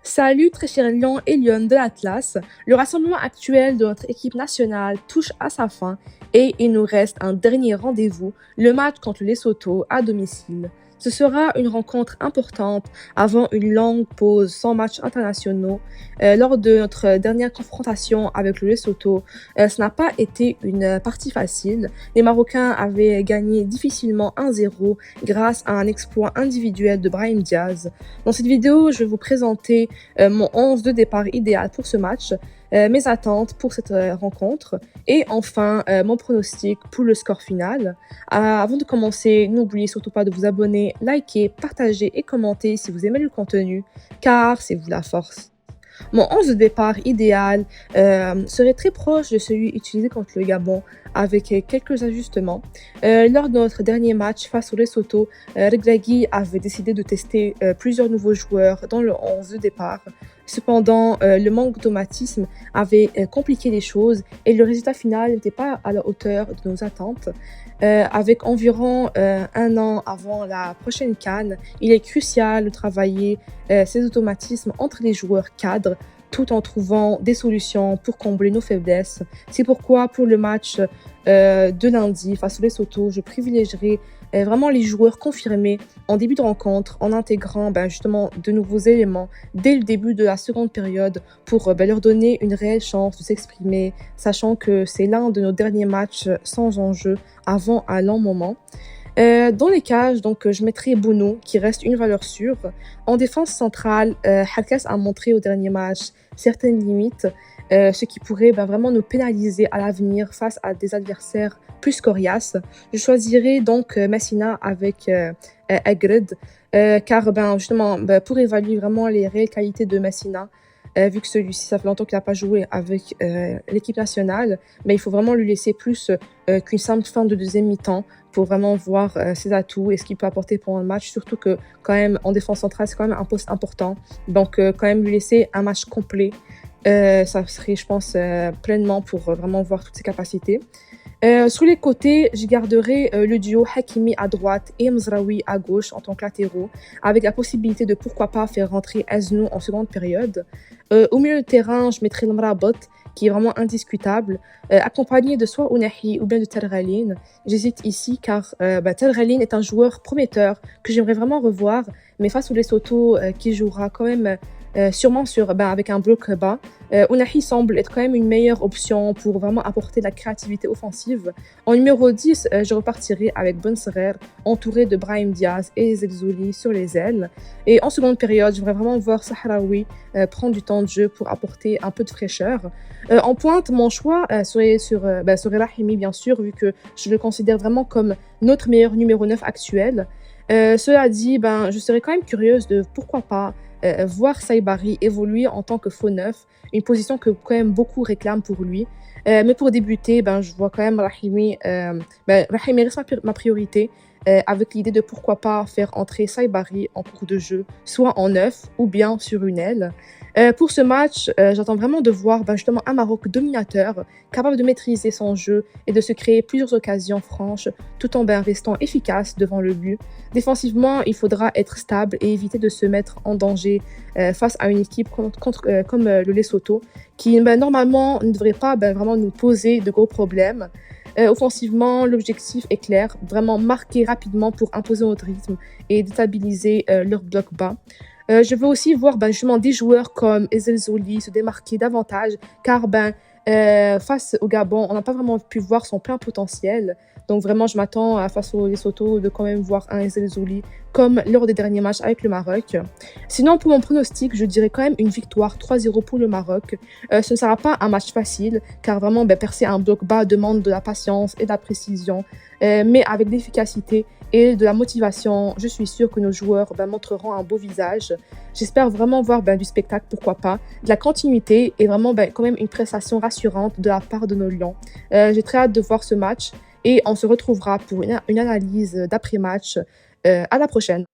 Salut très chers lions et lionnes de l'Atlas, le rassemblement actuel de notre équipe nationale touche à sa fin et il nous reste un dernier rendez-vous, le match contre le Lesotho à domicile. Ce sera une rencontre importante avant une longue pause sans matchs internationaux. Lors de notre dernière confrontation avec le Lesotho, ce n'a pas été une partie facile. Les Marocains avaient gagné difficilement 1-0 grâce à un exploit individuel de Brahim Diaz. Dans cette vidéo, je vais vous présenter mon 11 de départ idéal pour ce match, mes attentes pour cette rencontre et enfin mon pronostic pour le score final. Avant de commencer, n'oubliez surtout pas de vous abonner, liker, partager et commenter si vous aimez le contenu, car c'est vous la force. Mon 11 de départ idéal serait très proche de celui utilisé contre le Gabon avec quelques ajustements. Lors de notre dernier match face au Lesotho, Regragui avait décidé de tester plusieurs nouveaux joueurs dans le 11 de départ. Cependant, le manque d'automatisme avait compliqué les choses et le résultat final n'était pas à la hauteur de nos attentes. Avec environ un an avant la prochaine CAN, il est crucial de travailler ces automatismes entre les joueurs cadres tout en trouvant des solutions pour combler nos faiblesses. C'est pourquoi pour le match de lundi face au Lesotho, je privilégierai vraiment les joueurs confirmés en début de rencontre en intégrant justement de nouveaux éléments dès le début de la seconde période pour leur donner une réelle chance de s'exprimer, sachant que c'est l'un de nos derniers matchs sans enjeu avant un long moment. Dans les cages, donc, je mettrai Bounou, qui reste une valeur sûre. En défense centrale, Halkas a montré au dernier match certaines limites, ce qui pourrait vraiment nous pénaliser à l'avenir face à des adversaires plus coriaces. Je choisirai donc Messina avec Agred, car justement, pour évaluer vraiment les réelles qualités de Messina, vu que celui-ci, ça fait longtemps qu'il n'a pas joué avec l'équipe nationale, mais il faut vraiment lui laisser plus qu'une simple fin de deuxième mi-temps pour vraiment voir ses atouts et ce qu'il peut apporter pendant le match, surtout que quand même en défense centrale, c'est quand même un poste important. Donc quand même lui laisser un match complet, ça serait, je pense, pleinement pour vraiment voir toutes ses capacités. Sur les côtés, je garderai le duo Hakimi à droite et Mzraoui à gauche en tant que latéraux, avec la possibilité de pourquoi pas faire rentrer Aznou en seconde période. Au milieu de terrain, je mettrai le Mrabot, qui est vraiment indiscutable, accompagné de soit Ounahi ou bien de Terghalin. J'hésite ici car Terghalin est un joueur prometteur que j'aimerais vraiment revoir, mais face au Lesotho qui jouera quand même sûrement avec un bloc bas. Ounahi semble être quand même une meilleure option pour vraiment apporter de la créativité offensive. En numéro 10, je repartirai avec Benserer, entouré de Brahim Diaz et Zelzouli sur les ailes. Et en seconde période, j'aimerais vraiment voir Sahraoui prendre du temps de jeu pour apporter un peu de fraîcheur. En pointe, mon choix serait Rahimi, bien sûr, vu que je le considère vraiment comme notre meilleur numéro 9 actuel. Cela dit, je serais quand même curieuse de pourquoi pas voir Saibari évoluer en tant que faux neuf, une position que quand même beaucoup réclament pour lui. Mais pour débuter, je vois quand même Rahimi. Rahimi reste ma priorité, avec l'idée de pourquoi pas faire entrer Saibari en cours de jeu, soit en neuf ou bien sur une aile. Pour ce match, j'attends vraiment de voir justement un Maroc dominateur, capable de maîtriser son jeu et de se créer plusieurs occasions franches, tout en restant efficace devant le but. Défensivement, il faudra être stable et éviter de se mettre en danger face à une équipe comme le Lesotho, qui normalement ne devrait pas vraiment nous poser de gros problèmes. Offensivement, l'objectif est clair, vraiment marquer rapidement pour imposer notre rythme et déstabiliser leur bloc bas. Je veux aussi voir justement des joueurs comme Zelzouli se démarquer davantage, car face au Gabon, on n'a pas vraiment pu voir son plein potentiel. Donc vraiment, je m'attends face au Lesotho de quand même voir un Zelzouli comme lors des derniers matchs avec le Maroc. Sinon, pour mon pronostic, je dirais quand même une victoire 3-0 pour le Maroc. Ce ne sera pas un match facile, car vraiment percer un bloc bas demande de la patience et de la précision, mais avec de l'efficacité et de la motivation, je suis sûre que nos joueurs montreront un beau visage. J'espère vraiment voir du spectacle, pourquoi pas, de la continuité et vraiment quand même une prestation rassurante de la part de nos Lions. J'ai très hâte de voir ce match et on se retrouvera pour une analyse d'après-match. À la prochaine.